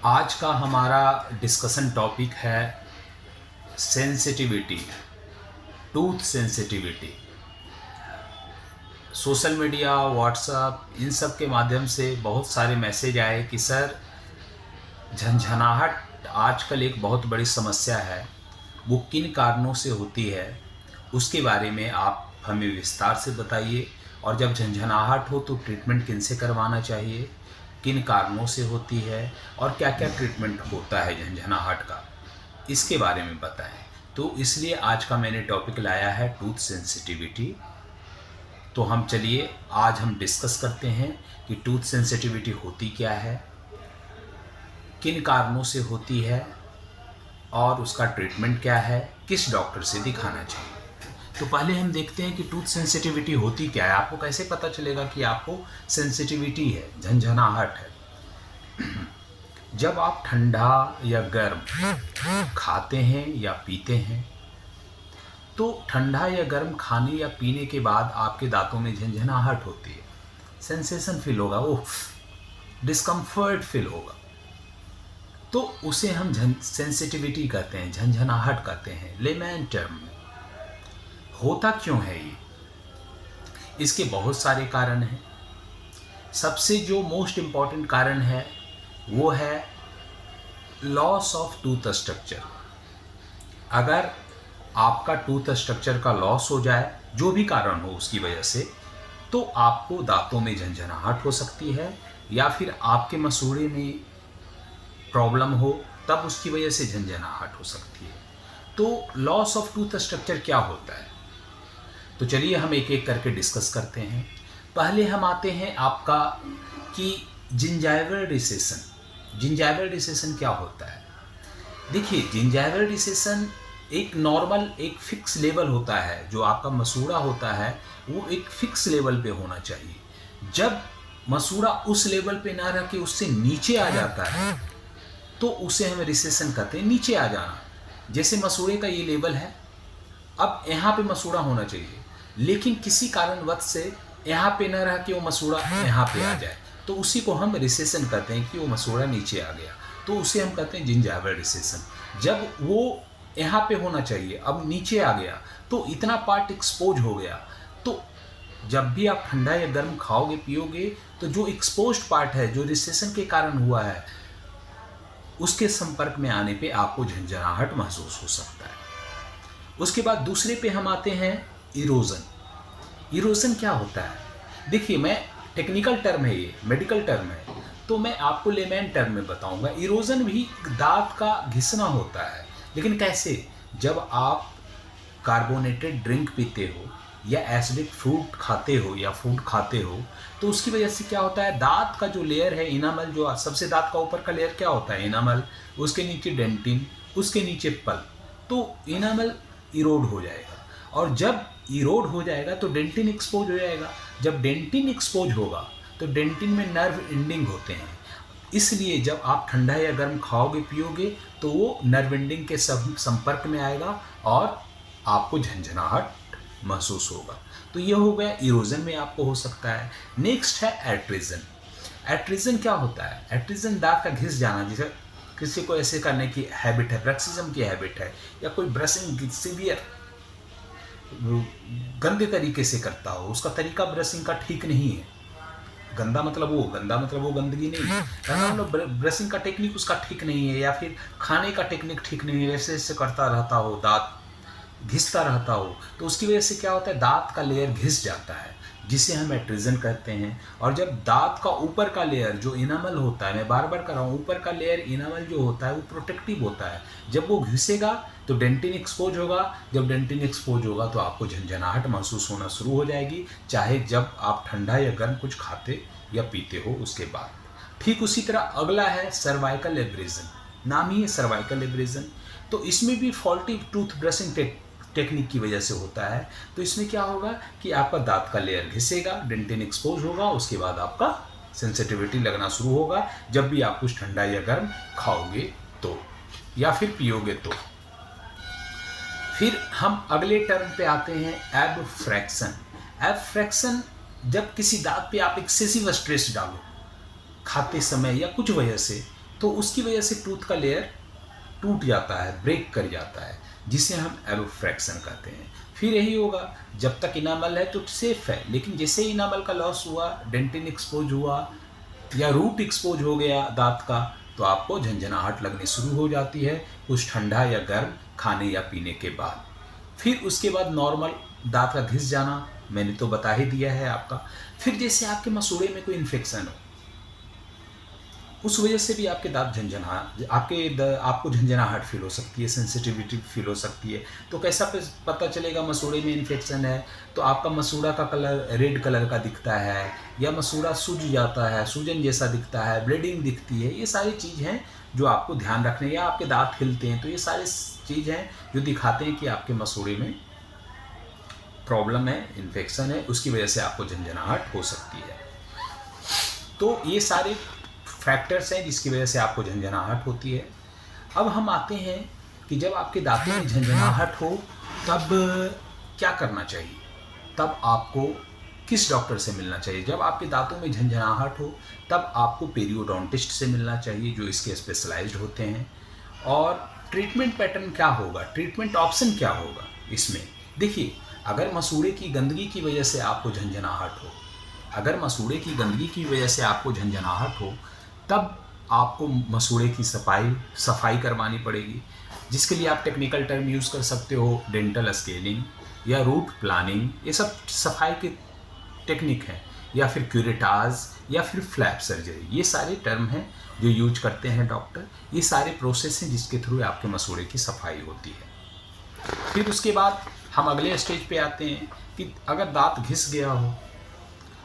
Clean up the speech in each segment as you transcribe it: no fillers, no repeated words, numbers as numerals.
आज का हमारा डिस्कशन टॉपिक है sensitivity, tooth sensitivity. Social media, WhatsApp, इन सब के माध्यम से बहुत सारे मैसेज आए कि सर झंझनाहट आजकल एक बहुत बड़ी समस्या है, वो किन कारणों से होती है उसके बारे में आप हमें विस्तार से बताइए। और जब झंझनाहट हो तो ट्रीटमेंट किन से करवाना चाहिए, किन कारणों से होती है और क्या क्या ट्रीटमेंट होता है झंझनाहट का, इसके बारे में बताएं। तो इसलिए आज का मैंने टॉपिक लाया है टूथ सेंसिटिविटी। तो हम चलिए आज हम डिस्कस करते हैं कि टूथ सेंसिटिविटी होती क्या है, किन कारणों से होती है और उसका ट्रीटमेंट क्या है, किस डॉक्टर से दिखाना चाहिए। तो पहले हम देखते हैं कि टूथ सेंसिटिविटी होती क्या है। आपको कैसे पता चलेगा कि आपको सेंसिटिविटी है, झंझनाहट है। जब आप ठंडा या गर्म खाते हैं या पीते हैं तो ठंडा या गर्म खाने या पीने के बाद आपके दांतों में झंझनाहट होती है, सेंसेशन फील होगा, वो डिस्कम्फर्ट फील होगा। तो उसे हम सेंसिटिविटी कहते हैं, झंझनाहट कहते हैं लेमैन टर्म में। होता क्यों है ये? इसके बहुत सारे कारण हैं। सबसे जो मोस्ट इम्पॉर्टेंट कारण है वो है लॉस ऑफ टूथ स्ट्रक्चर। अगर आपका टूथ स्ट्रक्चर का लॉस हो जाए, जो भी कारण हो उसकी वजह से, तो आपको दांतों में झंझनाहट हो सकती है, या फिर आपके मसूड़े में प्रॉब्लम हो तब उसकी वजह से झंझनाहट हो सकती है। तो लॉस ऑफ टूथ स्ट्रक्चर क्या होता है, तो चलिए हम एक एक करके डिस्कस करते हैं। पहले हम आते हैं आपका कि जिंजाइवल रिसेशन। जिंजाइवल रिसेशन क्या होता है? देखिए, जिंजाइवल रिसेशन एक नॉर्मल, एक फिक्स लेवल होता है। जो आपका मसूड़ा होता है वो एक फिक्स लेवल पे होना चाहिए। जब मसूड़ा उस लेवल पे ना रह के उससे नीचे आ जाता है तो उसे हम रिसेशन कहते हैं, नीचे आ जाना। जैसे मसूड़े का ये लेवल है, अब यहाँ पे मसूड़ा होना चाहिए, लेकिन किसी कारणवश से यहाँ पे ना रह के वो मसूड़ा यहाँ पे आ जाए, तो उसी को हम रिसेशन कहते हैं कि वो मसूड़ा नीचे आ गया। तो उसे हम कहते हैं जिंजाइवल रिसेशन। जब वो यहाँ पे होना चाहिए अब नीचे आ गया तो इतना पार्ट एक्सपोज हो गया। तो जब भी आप ठंडा या गर्म खाओगे पियोगे तो जो एक्सपोज्ड पार्ट है, जो रिसेशन के कारण हुआ है, उसके संपर्क में आने पे आपको झंझनाहट महसूस हो सकता है। उसके बाद दूसरे पे हम आते हैं इरोजन। इरोजन क्या होता है? देखिए, मैं टेक्निकल टर्म है, ये मेडिकल टर्म है, तो मैं आपको लेमैन टर्म में बताऊंगा। इरोजन भी दांत का घिसना होता है, लेकिन कैसे? जब आप कार्बोनेटेड ड्रिंक पीते हो या एसिडिक फ्रूट खाते हो या फूड खाते हो, तो उसकी वजह से क्या होता है, दांत का जो लेयर है इनामल, जो सबसे दांत का ऊपर का लेयर क्या होता है, इनामल, उसके नीचे डेंटिन, उसके नीचे पल्प, तो इनामल इरोड हो जाएगा। और जब इरोड हो जाएगा तो डेंटिन एक्सपोज हो जाएगा। जब डेंटिन एक्सपोज होगा तो डेंटिन में नर्व एंडिंग होते हैं, इसलिए जब आप ठंडा या गर्म खाओगे पियोगे तो वो नर्व एंडिंग के संपर्क में आएगा और आपको झंझनाहट महसूस होगा। तो ये हो गया इरोजन में आपको हो सकता है। नेक्स्ट है एट्रिजन। एट्रिजन क्या होता है? एट्रिजन दांत का घिस जाना। जैसे किसी को ऐसे करने की हैबिट है, ब्रक्सिज्म की हैबिट है, या कोई ब्रशिंग सिवियर गंदे तरीके से करता हो, उसका तरीका ब्रशिंग का ठीक नहीं है। गंदा मतलब वो गंदगी नहीं है, ब्रशिंग का टेक्निक उसका ठीक नहीं है, या फिर खाने का टेक्निक ठीक नहीं है, ऐसे ऐसे करता रहता हो, दांत घिसता रहता हो, तो उसकी वजह से क्या होता है, दांत का लेयर घिस जाता है, जिसे हम एट्रिजन कहते हैं। और जब दांत का ऊपर का लेयर जो इनामल होता है, मैं बार बार कर रहा हूँ, ऊपर का लेयर इनामल जो होता है वो प्रोटेक्टिव होता है, जब वो घिसेगा तो डेंटिन एक्सपोज होगा। जब डेंटिन एक्सपोज होगा तो आपको झंझनाहट महसूस होना शुरू हो जाएगी, चाहे जब आप ठंडा या गर्म कुछ खाते या पीते हो उसके बाद। ठीक उसी तरह अगला है सर्वाइकल एब्रेजन। नाम ही है सर्वाइकल एब्रेजन। तो इसमें भी फॉल्टी टूथ ब्रशिंग टेक्निक की वजह से होता है। तो इसमें क्या होगा कि आपका दांत का लेयर घिसेगा, डेंटिन एक्सपोज होगा, उसके बाद आपका सेंसिटिविटी लगना शुरू होगा जब भी आप कुछ ठंडा या गर्म खाओगे तो, या फिर पियोगे तो। फिर हम अगले टर्म पे आते हैं एब्फ्रैक्शन। एब्फ्रैक्शन, जब किसी दांत पे आप एक्सेसिव स्ट्रेस डालो खाते समय या कुछ वजह से, तो उसकी वजह से टूथ का लेयर टूट जाता है, ब्रेक कर जाता है, जिसे हम एरोफ्रैक्शन कहते हैं। फिर यही होगा, जब तक इनामल है तो सेफ है, लेकिन जैसे ही इनामल का लॉस हुआ, डेंटिन एक्सपोज हुआ या रूट एक्सपोज हो गया दांत का, तो आपको झंझनाहट लगनी शुरू हो जाती है, कुछ ठंडा या गर्म खाने या पीने के बाद। फिर उसके बाद नॉर्मल दांत का घिस जाना, मैंने तो बता ही दिया है आपका। फिर जैसे आपके मसूड़े में कोई इन्फेक्शन हो, उस वजह से भी आपके दांत आपको झंझनाहट फील हो सकती है, सेंसिटिविटी फील हो सकती है। तो कैसा पता चलेगा मसूड़े में इन्फेक्शन है? तो आपका मसूड़ा का कलर रेड कलर का दिखता है, या मसूड़ा सूज जाता है, सूजन जैसा दिखता है, ब्लीडिंग दिखती है। ये सारी चीज़ हैं जो आपको ध्यान रखने, या आपके दांत हिलते हैं, तो ये सारी चीज़ हैं जो दिखाते हैं कि आपके मसूड़े में प्रॉब्लम है, इन्फेक्शन है, उसकी वजह से आपको झंझनाहट हो सकती है। तो ये सारे फैक्टर्स हैं जिसकी वजह से आपको झंझनाहट होती है। अब हम आते हैं कि जब आपके दांतों में झंझनाहट हो तब क्या करना चाहिए, तब आपको किस डॉक्टर से मिलना चाहिए। जब आपके दांतों में झंझनाहट हो तब आपको पेरियोडोंटिस्ट से मिलना चाहिए, जो इसके स्पेशलाइज्ड होते हैं। और ट्रीटमेंट पैटर्न क्या होगा, ट्रीटमेंट ऑप्शन क्या होगा इसमें? देखिए, अगर मसूड़े की गंदगी की वजह से आपको झंझनाहट हो, अगर मसूड़े की गंदगी की वजह से आपको झंझनाहट हो, तब आपको मसूड़े की सफाई करवानी पड़ेगी, जिसके लिए आप टेक्निकल टर्म यूज़ कर सकते हो, डेंटल स्केलिंग या रूट प्लानिंग। ये सब सफाई के टेक्निक हैं, या फिर क्यूरेटाज या फिर फ्लैप सर्जरी। ये सारे टर्म हैं जो यूज करते हैं डॉक्टर। ये सारे प्रोसेस हैं जिसके थ्रू आपके मसूड़े की सफाई होती है। फिर उसके बाद हम अगले स्टेज पे आते हैं कि अगर दांत घिस गया हो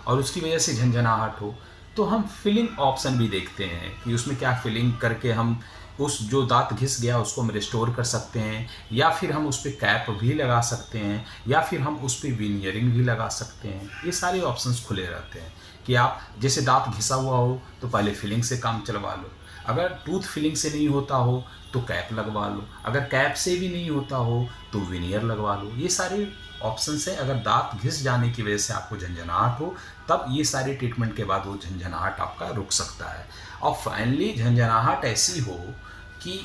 और उसकी वजह से झंझनाहट हो, तो हम फिलिंग ऑप्शन भी देखते हैं कि उसमें क्या फिलिंग करके हम उस जो दांत घिस गया उसको हम रिस्टोर कर सकते हैं, या फिर हम उस पर कैप भी लगा सकते हैं, या फिर हम उस पर विनियरिंग भी लगा सकते हैं। ये सारे ऑप्शंस खुले रहते हैं कि आप जैसे दांत घिसा हुआ हो तो पहले फिलिंग से काम चलवा लो, अगर टूथ फिलिंग से नहीं होता हो तो कैप लगवा लो, अगर कैप से भी नहीं होता हो तो विनियर लगवा लो। ये सारे ऑप्शंस हैं। अगर दांत घिस जाने की वजह से आपको झंझनाहट हो, तब ये सारे ट्रीटमेंट के बाद वो झंझनाहट आपका रुक सकता है। और फाइनली झंझनाहट ऐसी हो कि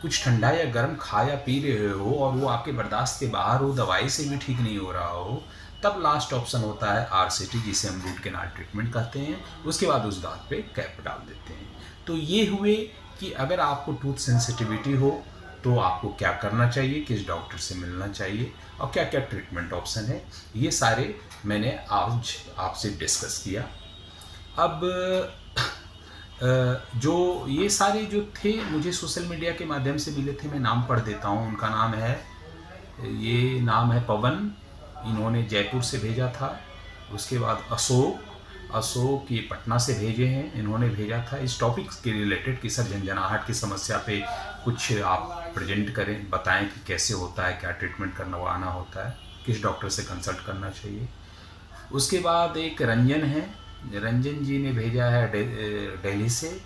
कुछ ठंडा या गर्म खा या पी रहे हो और वो आपके बर्दाश्त के बाहर हो, दवाई से भी ठीक नहीं हो रहा हो, तब लास्ट ऑप्शन होता है आरसीटी, जिसे हम रूट कैनाल ट्रीटमेंट कहते हैं। उसके बाद उस दांत पे कैप डाल देते हैं। तो ये हुए कि अगर आपको टूथ सेंसिटिविटी हो तो आपको क्या करना चाहिए, किस डॉक्टर से मिलना चाहिए, और क्या क्या ट्रीटमेंट ऑप्शन है, ये सारे मैंने आज आपसे डिस्कस किया। अब जो ये सारे जो थे मुझे सोशल मीडिया के माध्यम से मिले थे, मैं नाम पढ़ देता हूँ। उनका नाम है, ये नाम है पवन, इन्होंने जयपुर से भेजा था। उसके बाद अशोक ये पटना से भेजे हैं, इन्होंने भेजा था इस टॉपिक के रिलेटेड कि सर झंझनाहट की समस्या पे कुछ आप प्रेजेंट करें, बताएं कि कैसे होता है, क्या ट्रीटमेंट करवाना होता है, किस डॉक्टर से कंसल्ट करना चाहिए। उसके बाद एक रंजन है, रंजन जी ने भेजा है दिल्ली से,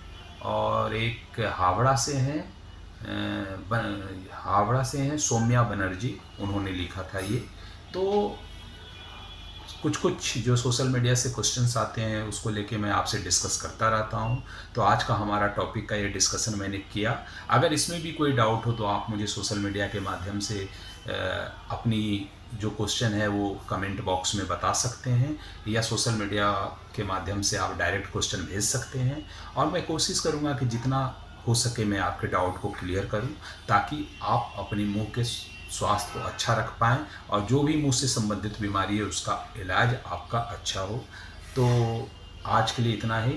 और एक हावड़ा से हैं, सौम्या बनर्जी, उन्होंने लिखा था ये। तो कुछ जो सोशल मीडिया से क्वेश्चंस आते हैं उसको लेके मैं आपसे डिस्कस करता रहता हूँ। तो आज का हमारा टॉपिक का ये डिस्कशन मैंने किया। अगर इसमें भी कोई डाउट हो तो आप मुझे सोशल मीडिया के माध्यम से अपनी जो क्वेश्चन है वो कमेंट बॉक्स में बता सकते हैं, या सोशल मीडिया के माध्यम से आप डायरेक्ट क्वेश्चन भेज सकते हैं, और मैं कोशिश करूँगा कि जितना हो सके मैं आपके डाउट को क्लियर करूँ, ताकि आप अपने मुंह के स्वास्थ्य को अच्छा रख पाएँ, और जो भी मुंह से संबंधित बीमारी है उसका इलाज आपका अच्छा हो। तो आज के लिए इतना ही।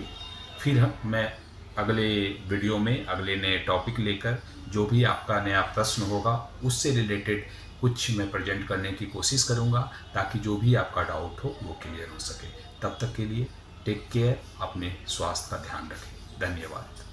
फिर मैं अगले वीडियो में अगले नए टॉपिक लेकर जो भी आपका नया प्रश्न होगा उससे रिलेटेड कुछ मैं प्रेजेंट करने की कोशिश करूंगा, ताकि जो भी आपका डाउट हो वो क्लियर हो सके। तब तक के लिए टेक केयर, अपने स्वास्थ्य का ध्यान रखें। धन्यवाद।